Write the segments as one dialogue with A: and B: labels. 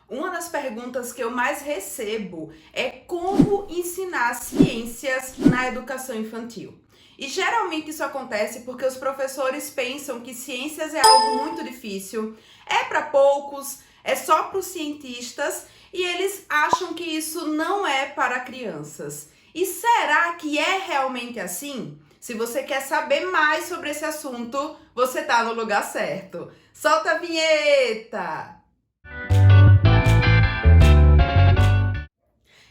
A: Uma das perguntas que eu mais recebo é como ensinar ciências na educação infantil. E geralmente isso acontece porque os professores pensam que ciências é algo muito difícil, é para poucos, é só para os cientistas e eles acham que isso não é para crianças. E será que é realmente assim? Se você quer saber mais sobre esse assunto, você está no lugar certo. Solta a vinheta!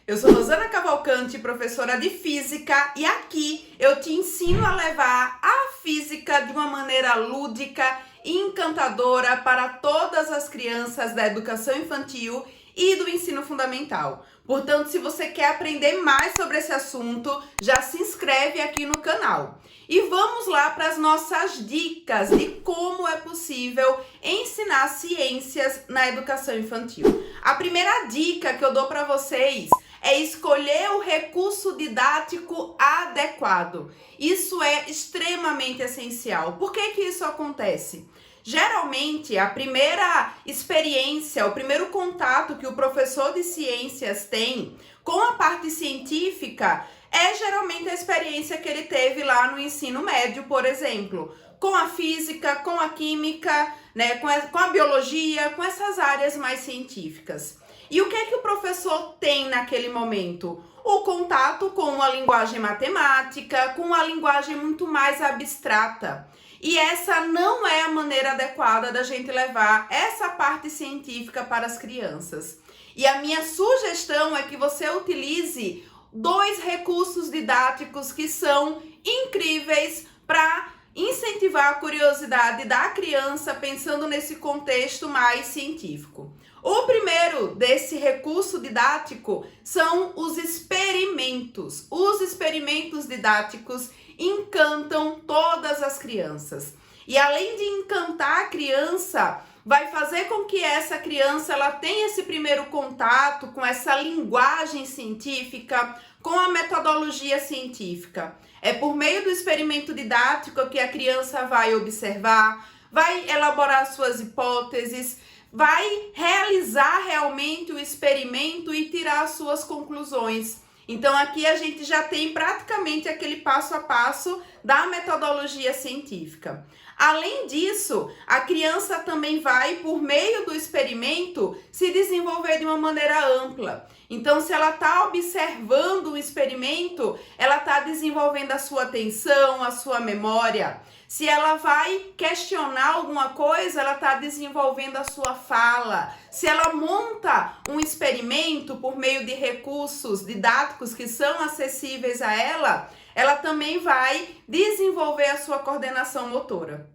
A: Eu sou Rosana Cavalcante, professora de Física, e aqui eu te ensino a levar a física de uma maneira lúdica e encantadora para todas as crianças da educação infantil e do ensino fundamental. Portanto, se você quer aprender mais sobre esse assunto, já se inscreve aqui no canal. E vamos lá para as nossas dicas de como é possível ensinar ciências na educação infantil. A primeira dica que eu dou para vocês é escolher o recurso didático adequado. Isso é extremamente essencial. Por que que isso acontece? Geralmente, a primeira experiência, o primeiro contato que o professor de ciências tem com a parte científica é geralmente a experiência que ele teve lá no ensino médio, por exemplo, com a física, com a química, né, com a biologia, com essas áreas mais científicas. E o que é que o professor tem naquele momento? O contato com uma linguagem matemática, com uma linguagem muito mais abstrata. E essa não é a maneira adequada da gente levar essa parte científica para as crianças. E a minha sugestão é que você utilize dois recursos didáticos que são incríveis para incentivar a curiosidade da criança pensando nesse contexto mais científico. O primeiro desse recurso didático são os experimentos. Os experimentos didáticos encantam todas as crianças. E além de encantar a criança, vai fazer com que essa criança ela tenha esse primeiro contato com essa linguagem científica, com a metodologia científica. É por meio do experimento didático que a criança vai observar, vai elaborar suas hipóteses, vai realizar realmente o experimento e tirar suas conclusões. Então aqui a gente já tem praticamente aquele passo a passo da metodologia científica. Além disso, a criança também vai, por meio do experimento, se desenvolver de uma maneira ampla. Então, se ela está observando o experimento, ela está desenvolvendo a sua atenção, a sua memória. Se ela vai questionar alguma coisa, ela está desenvolvendo a sua fala. Se ela monta um experimento por meio de recursos didáticos que são acessíveis a ela, ela também vai desenvolver a sua coordenação motora.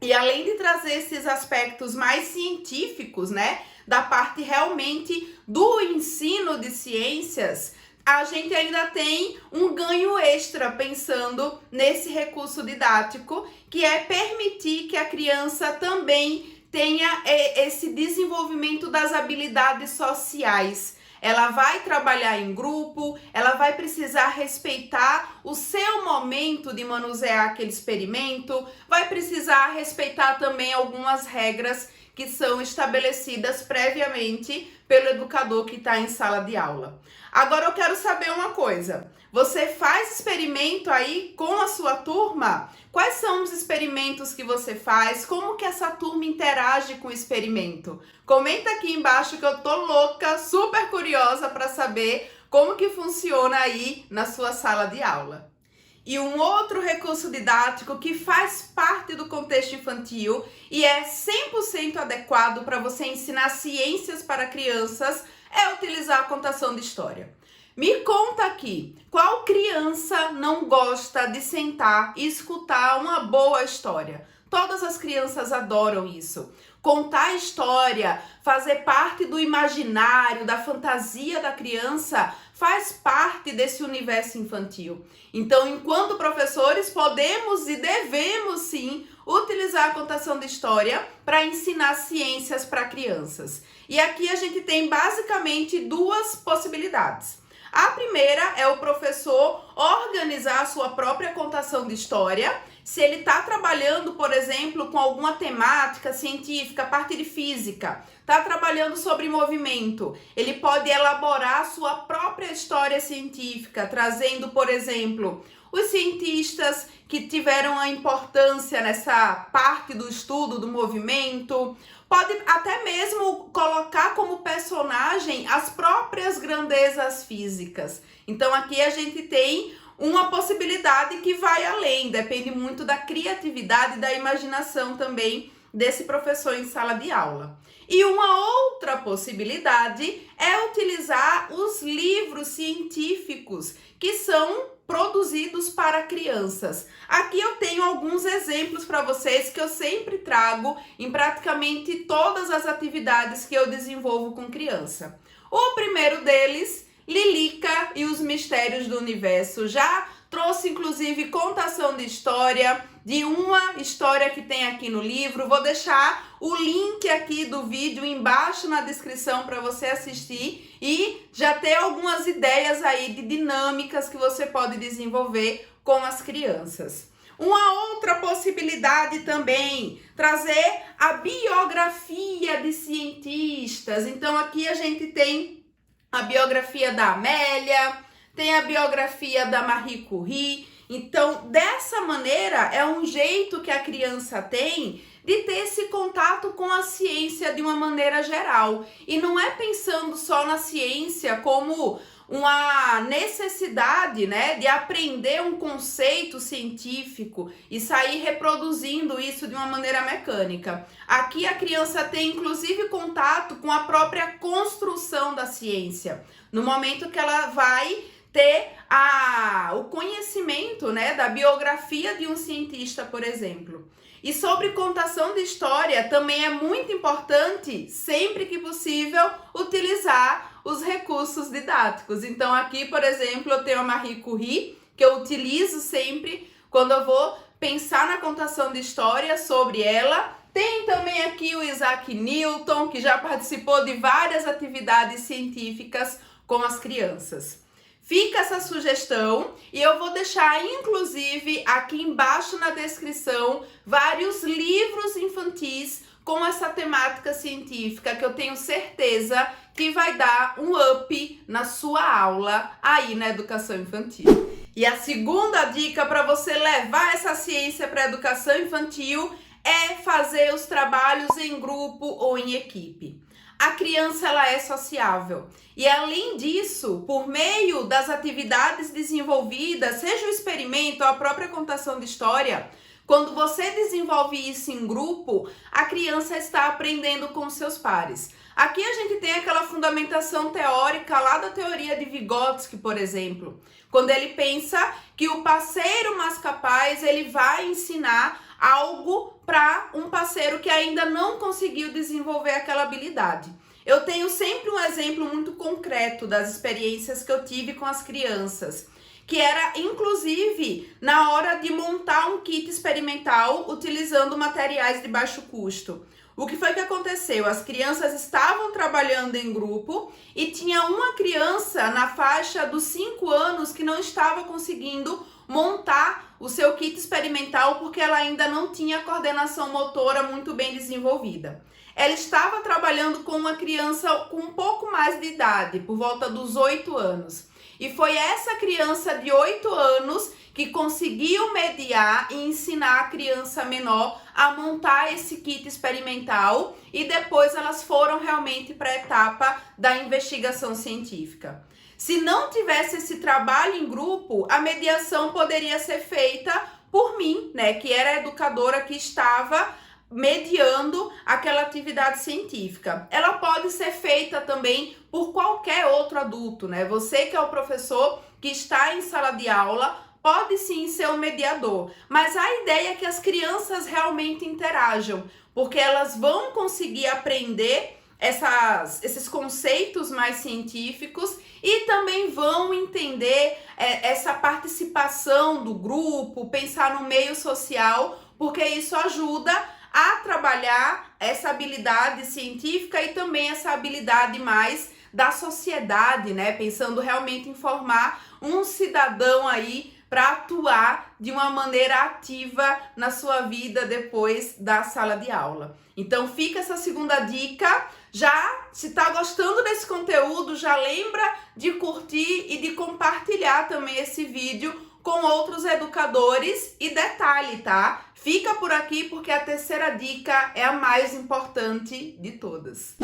A: E além de trazer esses aspectos mais científicos, né, da parte realmente do ensino de ciências, a gente ainda tem um ganho extra pensando nesse recurso didático, que é permitir que a criança também tenha esse desenvolvimento das habilidades sociais. Ela vai trabalhar em grupo, ela vai precisar respeitar o seu momento de manusear aquele experimento, vai precisar respeitar também algumas regras que são estabelecidas previamente pelo educador que está em sala de aula. Agora eu quero saber uma coisa, você faz experimento aí com a sua turma? Quais são os experimentos que você faz? Como que essa turma interage com o experimento? Comenta aqui embaixo que eu tô louca, super curiosa para saber como que funciona aí na sua sala de aula. E um outro recurso didático que faz parte do contexto infantil e é 100% adequado para você ensinar ciências para crianças é utilizar a contação de história. Me conta aqui, qual criança não gosta de sentar e escutar uma boa história? Todas as crianças adoram isso. Contar história, fazer parte do imaginário, da fantasia da criança, faz parte desse universo infantil. Então, enquanto professores, podemos e devemos sim utilizar a contação de história para ensinar ciências para crianças. E aqui a gente tem basicamente duas possibilidades. A primeira é o professor organizar a sua própria contação de história, se ele está trabalhando, por exemplo, com alguma temática científica, a parte de física, está trabalhando sobre movimento, ele pode elaborar sua própria história científica, trazendo, por exemplo, os cientistas que tiveram a importância nessa parte do estudo do movimento, pode até mesmo colocar como personagem as próprias grandezas físicas. Então aqui a gente tem uma possibilidade que vai além, depende muito da criatividade e da imaginação também desse professor em sala de aula. E uma outra possibilidade é utilizar os livros científicos que são produzidos para crianças. Aqui eu tenho alguns exemplos para vocês que eu sempre trago em praticamente todas as atividades que eu desenvolvo com criança. O primeiro deles, Lilica e os Mistérios do Universo. Já trouxe inclusive contação de história, de uma história que tem aqui no livro. Vou deixar o link aqui do vídeo embaixo na descrição para você assistir e já ter algumas ideias aí de dinâmicas que você pode desenvolver com as crianças. Uma outra possibilidade também, trazer a biografia de cientistas. Então aqui a gente tem a biografia da Amélia, tem a biografia da Marie Curie. Então, dessa maneira, é um jeito que a criança tem de ter esse contato com a ciência de uma maneira geral. E não é pensando só na ciência como uma necessidade, né, de aprender um conceito científico e sair reproduzindo isso de uma maneira mecânica. Aqui a criança tem inclusive contato com a própria construção da ciência, no momento que ela vai ter o conhecimento, né, da biografia de um cientista, por exemplo. E sobre contação de história, também é muito importante, sempre que possível, utilizar os recursos didáticos. Então aqui, por exemplo, eu tenho a Marie Curie, que eu utilizo sempre quando eu vou pensar na contação de história sobre ela. Tem também aqui o Isaac Newton, que já participou de várias atividades científicas com as crianças. Fica essa sugestão e eu vou deixar, inclusive, aqui embaixo na descrição, vários livros infantis com essa temática científica que eu tenho certeza que vai dar um up na sua aula aí na educação infantil. E a segunda dica para você levar essa ciência para a educação infantil é fazer os trabalhos em grupo ou em equipe. A criança ela é sociável e além disso, por meio das atividades desenvolvidas, seja o experimento ou a própria contação de história, quando você desenvolve isso em grupo, a criança está aprendendo com seus pares. Aqui a gente tem aquela fundamentação teórica lá da teoria de Vygotsky, por exemplo, quando ele pensa que o parceiro mais capaz ele vai ensinar algo para um parceiro que ainda não conseguiu desenvolver aquela habilidade. Eu tenho sempre um exemplo muito concreto das experiências que eu tive com as crianças, que era inclusive na hora de montar um kit experimental utilizando materiais de baixo custo. O que foi que aconteceu? As crianças estavam trabalhando em grupo e tinha uma criança na faixa dos 5 anos que não estava conseguindo montar o seu kit experimental porque ela ainda não tinha coordenação motora muito bem desenvolvida. Ela estava trabalhando com uma criança com um pouco mais de idade, por volta dos 8 anos. E foi essa criança de 8 anos que conseguiu mediar e ensinar a criança menor a montar esse kit experimental e depois elas foram realmente para a etapa da investigação científica. Se não tivesse esse trabalho em grupo, a mediação poderia ser feita por mim, né, que era a educadora que estava mediando aquela atividade científica. Ela pode ser feita também por qualquer outro adulto, né? Você que é o professor que está em sala de aula, pode sim ser um mediador, mas a ideia é que as crianças realmente interajam, porque elas vão conseguir aprender esses conceitos mais científicos e também vão entender essa participação do grupo, pensar no meio social, porque isso ajuda a trabalhar essa habilidade científica e também essa habilidade mais da sociedade, né? Pensando realmente em formar um cidadão aí para atuar de uma maneira ativa na sua vida depois da sala de aula. Então fica essa segunda dica. Já, se tá gostando desse conteúdo, já lembra de curtir e de compartilhar também esse vídeo com outros educadores. E detalhe, tá? Fica por aqui porque a terceira dica é a mais importante de todas.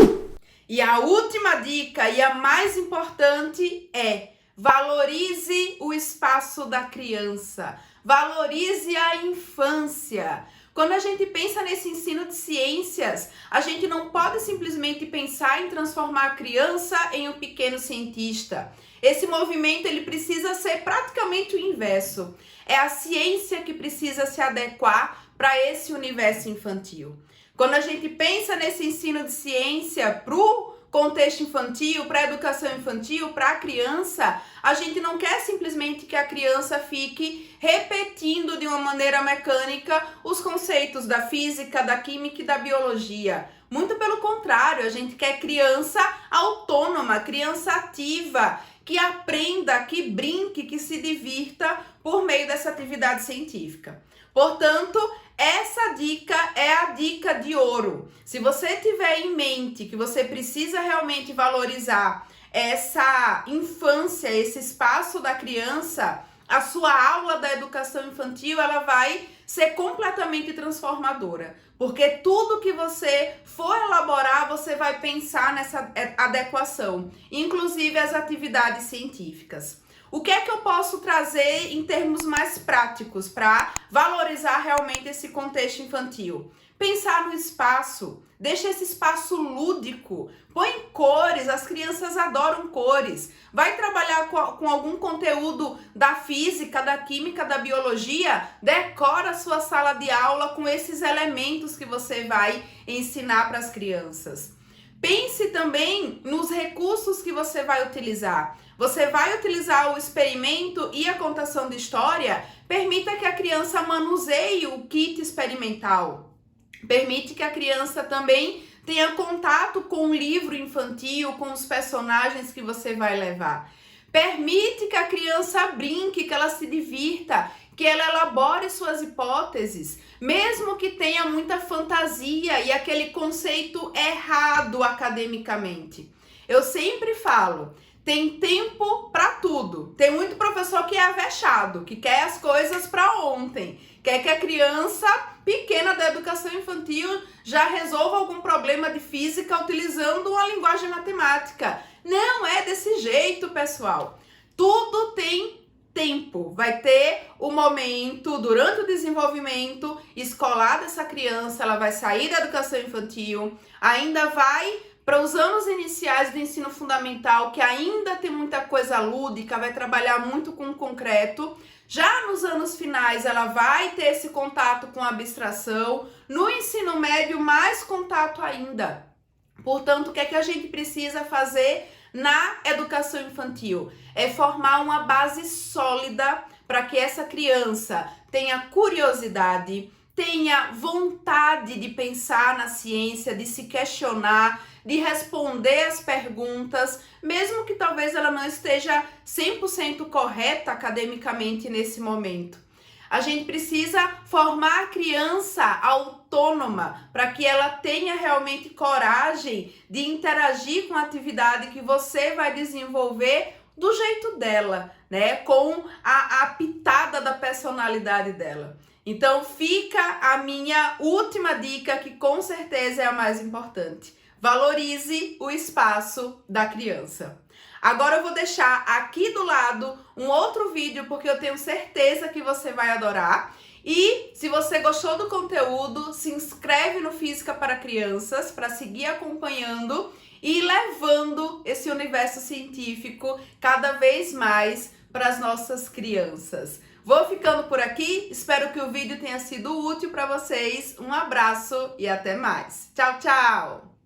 A: E a última dica e a mais importante é: valorize o espaço da criança, valorize a infância. Quando a gente pensa nesse ensino de ciências, a gente não pode simplesmente pensar em transformar a criança em um pequeno cientista. Esse movimento ele precisa ser praticamente o inverso. É a ciência que precisa se adequar para esse universo infantil. Quando a gente pensa nesse ensino de ciência para o contexto infantil, para a educação infantil, para a criança, a gente não quer simplesmente que a criança fique repetindo de uma maneira mecânica os conceitos da física, da química e da biologia. Muito pelo contrário, a gente quer criança autônoma, criança ativa, que aprenda, que brinque, que se divirta por meio dessa atividade científica. Portanto, essa dica é a dica de ouro. Se você tiver em mente que você precisa realmente valorizar essa infância, esse espaço da criança, a sua aula da educação infantil ela vai ser completamente transformadora. Porque tudo que você for elaborar, você vai pensar nessa adequação, inclusive as atividades científicas. O que é que eu posso trazer em termos mais práticos para valorizar realmente esse contexto infantil? Pensar no espaço, deixa esse espaço lúdico, põe cores, as crianças adoram cores. Vai trabalhar com algum conteúdo da física, da química, da biologia? Decora a sua sala de aula com esses elementos que você vai ensinar para as crianças. Pense também nos recursos que você vai utilizar. Você vai utilizar o experimento e a contação de história? Permita que a criança manuseie o kit experimental. Permite que a criança também tenha contato com o livro infantil, com os personagens que você vai levar. Permite que a criança brinque, que ela se divirta, que ela elabore suas hipóteses, mesmo que tenha muita fantasia e aquele conceito errado academicamente. Eu sempre falo, tem tempo para tudo. Tem muito professor que é avexado, que quer as coisas para ontem, quer que a criança pequena da educação infantil já resolva algum problema de física utilizando uma linguagem matemática. Não é desse jeito, pessoal. Tudo tem tempo. Vai ter o momento durante o desenvolvimento escolar dessa criança, ela vai sair da educação infantil, ainda vai para os anos iniciais do ensino fundamental, que ainda tem muita coisa lúdica, vai trabalhar muito com o concreto. Já nos anos finais, ela vai ter esse contato com a abstração. No ensino médio, mais contato ainda. Portanto, o que é que a gente precisa fazer na educação infantil? É formar uma base sólida para que essa criança tenha curiosidade, tenha vontade de pensar na ciência, de se questionar, de responder as perguntas, mesmo que talvez ela não esteja 100% correta academicamente nesse momento. A gente precisa formar a criança autônoma para que ela tenha realmente coragem de interagir com a atividade que você vai desenvolver do jeito dela, né? Com a pitada da personalidade dela. Então fica a minha última dica, que com certeza é a mais importante. Valorize o espaço da criança. Agora eu vou deixar aqui do lado um outro vídeo, porque eu tenho certeza que você vai adorar. E se você gostou do conteúdo, se inscreve no Física para Crianças para seguir acompanhando e levando esse universo científico cada vez mais para as nossas crianças. Vou ficando por aqui, espero que o vídeo tenha sido útil para vocês. Um abraço e até mais. Tchau, tchau!